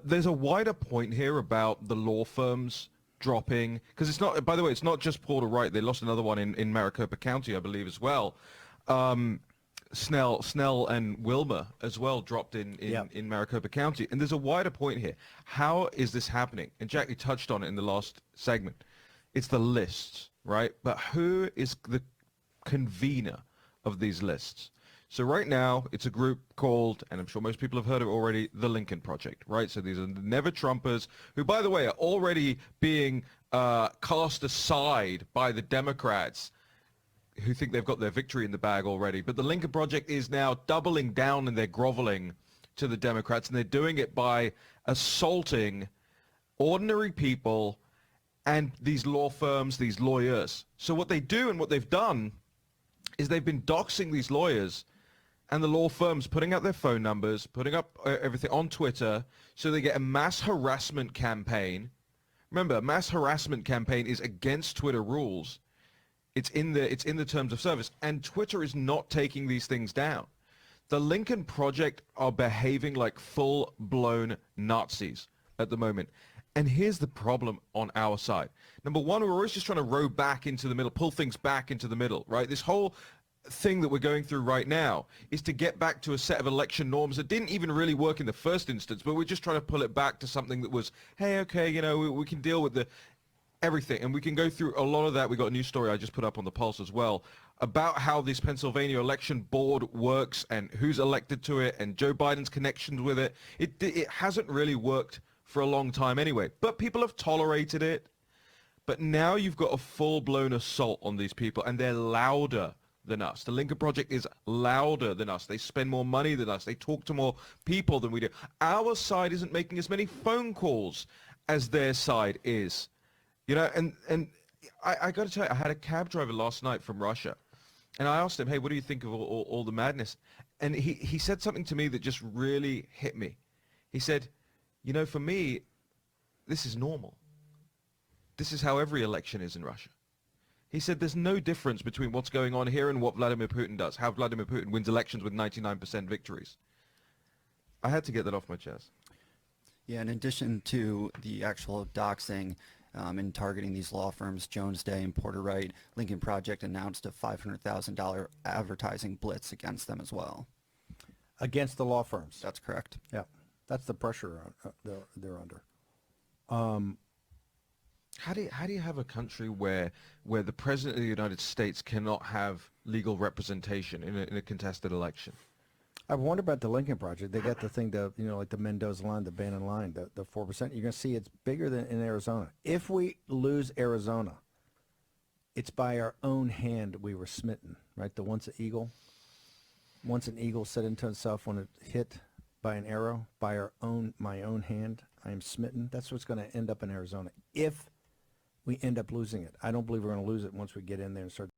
But there's a wider point here about the law firms dropping, because it's not, by the way, it's not just Porter Wright. They lost another one in Maricopa County, I believe, as well. Snell and Wilmer as well dropped in Maricopa County. And there's a wider point here. How is this happening? And Jack, you touched on it in the last segment. It's the lists, right? But who is the convener of these lists? So right now, it's a group called, and I'm sure most people have heard of it already, the Lincoln Project, right? So these are the never-Trumpers, who, by the way, are already being cast aside by the Democrats, who think they've got their victory in the bag already. But the Lincoln Project is now doubling down and they're groveling to the Democrats, and they're doing it by assaulting ordinary people and these law firms, these lawyers. So what they do and what they've done is they've been doxing these lawyers and the law firms, putting out their phone numbers, putting up everything on Twitter, so they get a mass harassment campaign. Remember, a mass harassment campaign is against Twitter rules. It's in the terms of service, and Twitter is not taking these things down. The Lincoln Project are behaving like full-blown Nazis at the moment. And here's the problem on our side. Number one, we're always just trying to row back into the middle, pull things back into the middle, right? This whole thing that we're going through right now is to get back to a set of election norms that didn't even really work in the first instance, but we're just trying to pull it back to something that was, hey, okay, you know, we can deal with everything, and we can go through a lot of that. We got a new story I just put up on the Pulse as well about how this Pennsylvania election board works and who's elected to it and Joe Biden's connections with it. It hasn't really worked for a long time anyway, but people have tolerated it. But now you've got a full-blown assault on these people, and they're louder than us. The Lincoln Project is louder than us. They spend more money than us. They talk to more people than we do. Our side isn't making as many phone calls as their side is. You know, and I got to tell you, I had a cab driver last night from Russia, and I asked him, hey, what do you think of all the madness? And he said something to me that just really hit me. He said, you know, for me, this is normal. This is how every election is in Russia. He said there's no difference between what's going on here and what Vladimir Putin does, how Vladimir Putin wins elections with 99% victories. I had to get that off my chest. Yeah, in addition to the actual doxing and targeting these law firms, Jones Day and Porter Wright, Lincoln Project announced a $500,000 advertising blitz against them as well. Against the law firms? That's correct. Yeah, that's the pressure they're under. How do you have a country where the president of the United States cannot have legal representation in a contested election? I wonder about the Lincoln Project. They got the thing, like the Mendoza line, the Bannon line, the 4%. You're going to see it's bigger than in Arizona. If we lose Arizona, it's by our own hand we were smitten, right? The once an eagle said unto himself when it hit by an arrow, by my own hand, I am smitten. That's what's going to end up in Arizona if we end up losing it. I don't believe we're going to lose it once we get in there and start